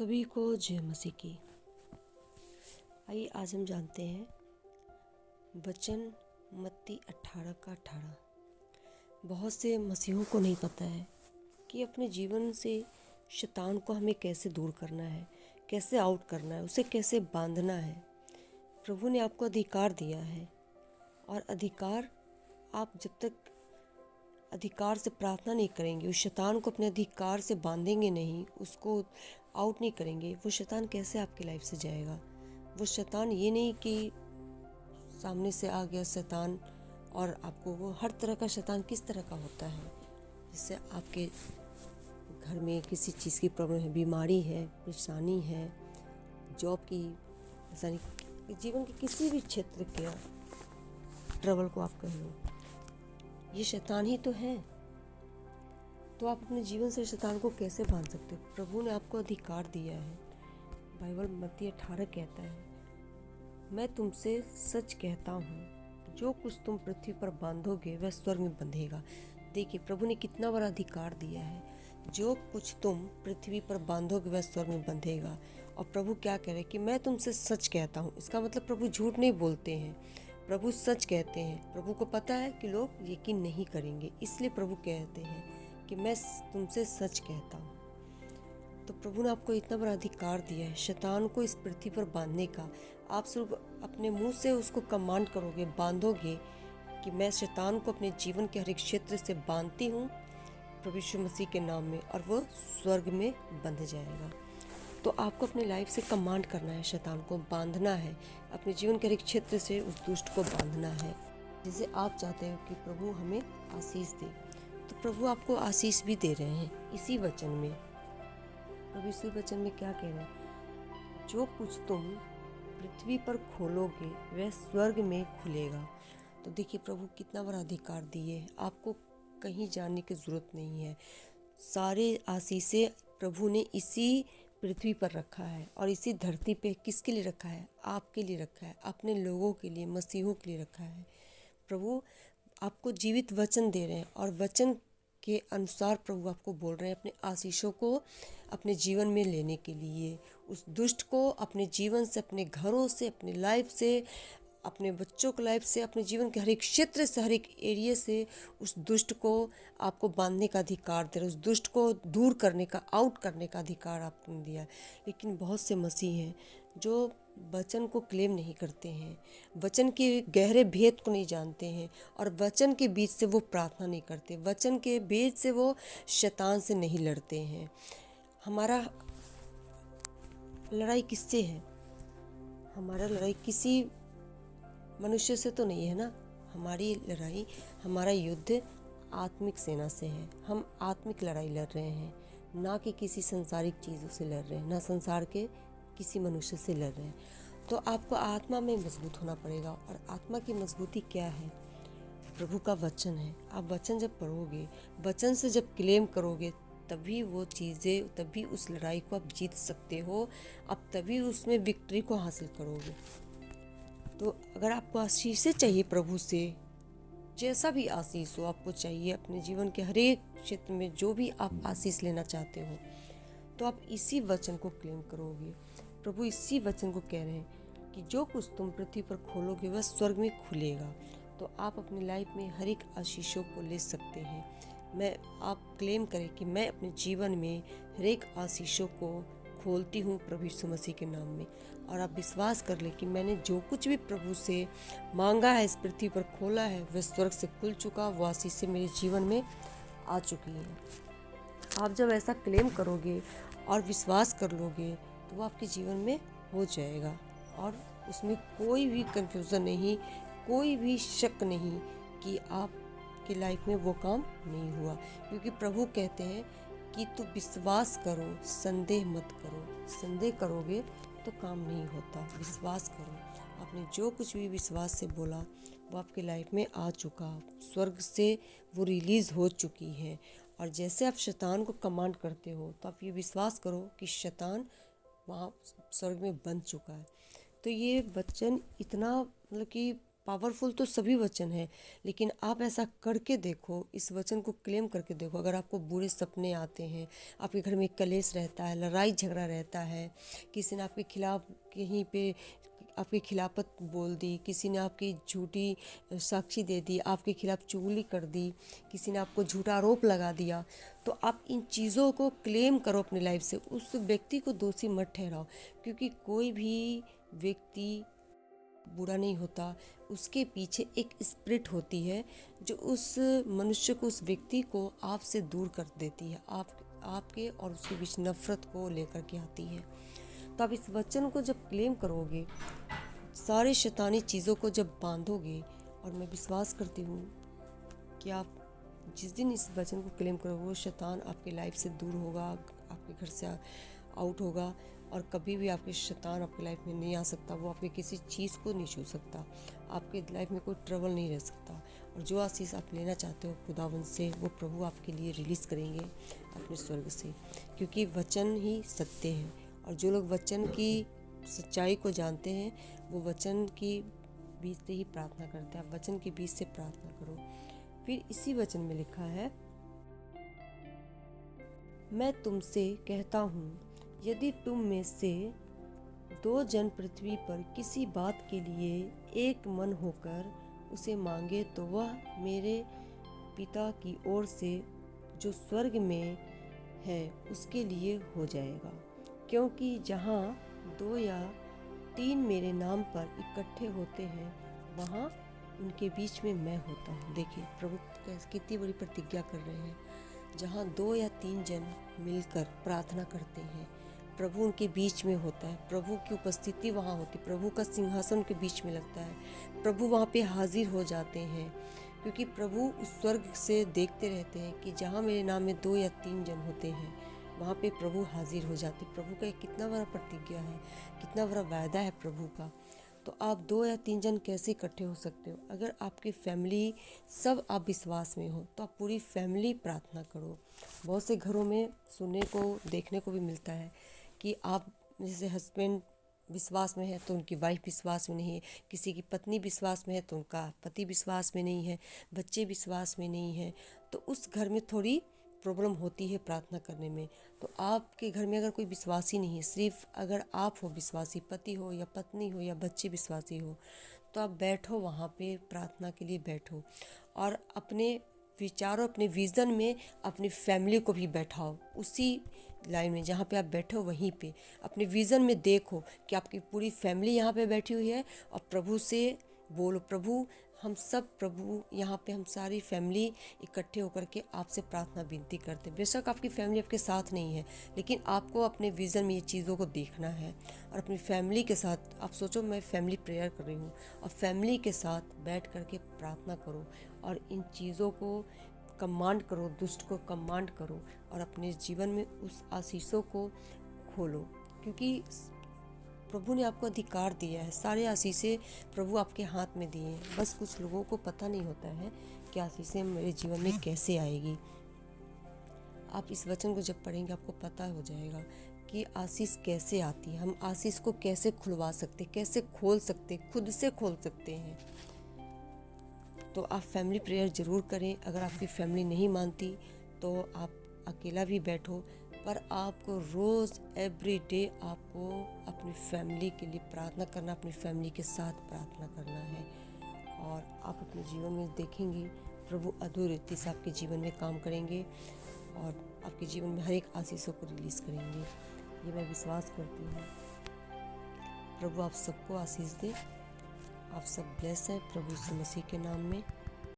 सभी को जय मसीह की। आइए आज हम जानते हैं वचन मत्ती 18 का 18। बहुत से मसीहों को नहीं पता है कि अपने जीवन से शैतान को हमें कैसे दूर करना है, कैसे आउट करना है, उसे कैसे बांधना है। प्रभु ने आपको अधिकार दिया है और अधिकार आप जब तक अधिकार से प्रार्थना नहीं करेंगे, उस शैतान को अपने अधिकार से बांधेंगे नहीं, उसको आउट नहीं करेंगे, वो शैतान कैसे आपकी लाइफ से जाएगा। वो शैतान ये नहीं कि सामने से आ गया शैतान और आपको, वो हर तरह का शैतान किस तरह का होता है, जिससे आपके घर में किसी चीज़ की प्रॉब्लम है, बीमारी है, परेशानी है, जॉब की परेशानी, जीवन के किसी भी क्षेत्र के ट्रबल को आप कह लो, ये शैतान ही तो है। तो आप अपने जीवन से शैतान को कैसे बांध सकते हो? प्रभु ने आपको अधिकार दिया है। बाइबल मत्ती 18 कहता है, मैं तुमसे सच कहता हूँ, जो कुछ तुम पृथ्वी पर बांधोगे वह स्वर्ग में बंधेगा। देखिए प्रभु ने कितना बड़ा अधिकार दिया है, जो कुछ तुम पृथ्वी पर बांधोगे वह स्वर्ग में बंधेगा। और प्रभु क्या कह रहे हैं कि मैं तुमसे सच कहता हूँ। इसका मतलब प्रभु झूठ नहीं बोलते हैं, प्रभु सच कहते हैं। प्रभु को पता है कि लोग यकीन नहीं करेंगे, इसलिए प्रभु कहते हैं कि मैं तुमसे सच कहता हूँ। तो प्रभु ने आपको इतना बड़ा अधिकार दिया है शैतान को इस पृथ्वी पर बांधने का। आप सिर्फ अपने मुंह से उसको कमांड करोगे, बांधोगे कि मैं शैतान को अपने जीवन के हर एक क्षेत्र से बांधती हूँ प्रभु यीशु मसीह के नाम में, और वो स्वर्ग में बंध जाएगा। तो आपको अपनी लाइफ से कमांड करना है, शैतान को बांधना है, अपने जीवन के हर एक क्षेत्र से उस दुष्ट को बांधना है। जैसे आप चाहते हो कि प्रभु हमें आशीष दे, तो प्रभु आपको आशीष भी दे रहे हैं इसी वचन में। प्रभु इसी वचन में क्या कह रहे हैं, जो कुछ तुम पृथ्वी पर खोलोगे वह स्वर्ग में खुलेगा। तो देखिए प्रभु कितना बड़ा अधिकार दिए है, आपको कहीं जाने की जरूरत नहीं है। सारे आशीषें प्रभु ने इसी पृथ्वी पर रखा है, और इसी धरती पे किसके लिए रखा है? आपके लिए रखा है, अपने लोगों के लिए, मसीहों के लिए रखा है। प्रभु आपको जीवित वचन दे रहे हैं, और वचन के अनुसार प्रभु आपको बोल रहे हैं अपने आशीषों को अपने जीवन में लेने के लिए। उस दुष्ट को अपने जीवन से, अपने घरों से, अपनी लाइफ से, अपने बच्चों की लाइफ से, अपने जीवन के हर एक क्षेत्र से, हर एक एरिया से उस दुष्ट को आपको बांधने का अधिकार दे रहे, उस दुष्ट को दूर करने का, आउट करने का अधिकार आपने दिया। लेकिन बहुत से मसीह हैं जो वचन को क्लेम नहीं करते हैं, वचन के गहरे भेद को नहीं जानते हैं, और वचन के बीच से वो प्रार्थना नहीं करते, वचन के बीच से वो शैतान से नहीं लड़ते हैं। हमारा लड़ाई किससे है? हमारा लड़ाई किसी मनुष्य से तो नहीं है ना। हमारी लड़ाई, हमारा युद्ध आत्मिक सेना से है। हम आत्मिक लड़ाई लड़ रहे हैं, ना कि किसी संसारिक चीज़ों से लड़ रहे हैं, ना संसार के किसी मनुष्य से लड़ रहे हैं। तो आपको आत्मा में मजबूत होना पड़ेगा, और आत्मा की मजबूती क्या है? प्रभु का वचन है। आप वचन जब पढ़ोगे, वचन से जब क्लेम करोगे, तभी वो चीज़ें, तभी उस लड़ाई को आप जीत सकते हो, आप तभी उसमें विक्ट्री को हासिल करोगे। तो अगर आपको आशीष चाहिए प्रभु से, जैसा भी आशीष हो आपको चाहिए अपने जीवन के हर एक क्षेत्र में, जो भी आप आशीष लेना चाहते हो, तो आप इसी वचन को क्लेम करोगे। प्रभु इसी वचन को कह रहे हैं कि जो कुछ तुम पृथ्वी पर खोलोगे वह स्वर्ग में खुलेगा। तो आप अपनी लाइफ में हर एक आशीषों को ले सकते हैं। आप क्लेम करें कि मैं अपने जीवन में हर एक आशीषों को खोलती हूँ प्रभु यीशु मसीह के नाम में। और आप विश्वास कर ले कि मैंने जो कुछ भी प्रभु से मांगा है, इस पृथ्वी पर खोला है, वह स्वर्ग से खुल चुका, वो आशीषें मेरे जीवन में आ चुकी है। आप जब ऐसा क्लेम करोगे और विश्वास कर लोगे, तो वो आपके जीवन में हो जाएगा, और उसमें कोई भी कंफ्यूजन नहीं, कोई भी शक नहीं कि आपकी लाइफ में वो काम नहीं हुआ। क्योंकि प्रभु कहते हैं कि तू विश्वास करो, संदेह मत करो। संदेह करोगे तो काम नहीं होता, विश्वास करो। आपने जो कुछ भी विश्वास से बोला वो आपकी लाइफ में आ चुका, स्वर्ग से वो रिलीज़ हो चुकी है। और जैसे आप शैतान को कमांड करते हो, तो आप ये विश्वास करो कि शैतान वहाँ स्वर्ग में बंध चुका है। तो ये वचन इतना, मतलब कि पावरफुल तो सभी वचन है, लेकिन आप ऐसा करके देखो, इस वचन को क्लेम करके देखो। अगर आपको बुरे सपने आते हैं, आपके घर में कलेश रहता है, लड़ाई झगड़ा रहता है, किसी ने आपके खिलाफ कहीं पे आपके खिलाफत बोल दी, किसी ने आपकी झूठी साक्षी दे दी, आपके खिलाफ चुगली कर दी, किसी ने आपको झूठा आरोप लगा दिया, तो आप इन चीज़ों को क्लेम करो अपनी लाइफ से। उस व्यक्ति को दोषी मत ठहराओ, क्योंकि कोई भी व्यक्ति बुरा नहीं होता, उसके पीछे एक स्पिरिट होती है जो उस मनुष्य को, उस व्यक्ति को आपसे दूर कर देती है, आपके और उसके बीच नफरत को लेकर के आती है। तो आप इस वचन को जब क्लेम करोगे, सारे शैतानी चीज़ों को जब बांधोगे, और मैं विश्वास करती हूँ कि आप जिस दिन इस वचन को क्लेम करोगे, वो शैतान आपकी लाइफ से दूर होगा, आपके घर से आउट होगा, और कभी भी आपके शैतान आपकी लाइफ में नहीं आ सकता। वो आपके किसी चीज़ को नहीं छू सकता, आपके लाइफ में कोई ट्रबल नहीं रह सकता। और जो आशीष आप लेना चाहते हो खुदावंद से, वो प्रभु आपके लिए रिलीज़ करेंगे अपने स्वर्ग से, क्योंकि वचन ही सत्य है। और जो लोग वचन की सच्चाई को जानते हैं, वो वचन की बीच से ही प्रार्थना करते हैं। आप वचन के बीच से प्रार्थना करो। फिर इसी वचन में लिखा है, मैं तुमसे कहता हूँ, यदि तुम में से 2 जन पृथ्वी पर किसी बात के लिए एक मन होकर उसे मांगे, तो वह मेरे पिता की ओर से जो स्वर्ग में है उसके लिए हो जाएगा। क्योंकि जहाँ 2 या 3 मेरे नाम पर इकट्ठे होते हैं, वहाँ उनके बीच में मैं होता हूँ। देखिए प्रभु कितनी बड़ी प्रतिज्ञा कर रहे हैं। जहाँ 2 या 3 जन मिलकर प्रार्थना करते हैं, प्रभु उनके बीच में होता है, प्रभु की उपस्थिति वहाँ होती है, प्रभु का सिंहासन उनके बीच में लगता है, प्रभु वहाँ पे हाजिर हो जाते हैं। क्योंकि प्रभु उस स्वर्ग से देखते रहते हैं कि जहाँ मेरे नाम में 2 या 3 जन होते हैं, वहाँ पे प्रभु हाजिर हो जाते। प्रभु का एक कितना बड़ा प्रतिज्ञा है, कितना बड़ा वायदा है प्रभु का। तो आप 2 या 3 जन कैसे इकट्ठे हो सकते हो? अगर आपकी फैमिली सब आप विश्वास में हो, तो आप पूरी फैमिली प्रार्थना करो। बहुत से घरों में सुनने को देखने को भी मिलता है कि आप जैसे हस्बैंड विश्वास में है तो उनकी वाइफ विश्वास में नहीं है, किसी की पत्नी विश्वास में है तो उनका पति विश्वास में नहीं है, बच्चे विश्वास में नहीं है, तो उस घर में थोड़ी प्रॉब्लम होती है प्रार्थना करने में। तो आपके घर में अगर कोई विश्वासी नहीं है, सिर्फ अगर आप हो विश्वासी, पति हो या पत्नी हो या बच्चे विश्वासी हो, तो आप बैठो वहाँ पे, प्रार्थना के लिए बैठो, और अपने विचारों, अपने विज़न में अपनी फैमिली को भी बैठाओ। उसी लाइन में जहाँ पे आप बैठे हो, वहीं पे अपने विज़न में देखो कि आपकी पूरी फैमिली यहाँ पे बैठी हुई है, और प्रभु से बोलो, प्रभु हम सब, प्रभु यहाँ पे हम सारी फैमिली इकट्ठे होकर के आपसे प्रार्थना विनती करते हैं। बेशक आपकी फैमिली आपके साथ नहीं है, लेकिन आपको अपने विज़न में ये चीज़ों को देखना है, और अपनी फैमिली के साथ आप सोचो, मैं फैमिली प्रेयर कर रही हूँ, और फैमिली के साथ बैठ करके प्रार्थना करो, और इन चीज़ों को कमांड करो, दुष्ट को कमांड करो, और अपने जीवन में उस आशीषों को खोलो। क्योंकि प्रभु ने आपको अधिकार दिया है, सारे आशीषें प्रभु आपके हाथ में दिए हैं। बस कुछ लोगों को पता नहीं होता है कि आशीषें मेरे जीवन में कैसे आएगी। आप इस वचन को जब पढ़ेंगे, आपको पता हो जाएगा कि आशीष कैसे आती है, हम आशीष को कैसे खुलवा सकते, कैसे खोल सकते, खुद से खोल सकते हैं। तो आप फैमिली प्रेयर ज़रूर करें। अगर आपकी फैमिली नहीं मानती तो आप अकेला भी बैठो, पर आपको रोज़ एवरी डे आपको अपनी फैमिली के लिए प्रार्थना करना, अपनी फैमिली के साथ प्रार्थना करना है, और आप अपने जीवन में देखेंगे प्रभु अद्भुत रीति से आपके जीवन में काम करेंगे, और आपके जीवन में हर एक आशीषों को रिलीज़ करेंगे। ये मैं विश्वास करती हूँ। प्रभु आप सबको आशीष दे। आप सब ब्लेस हैं प्रभु यीशु मसीह के नाम में।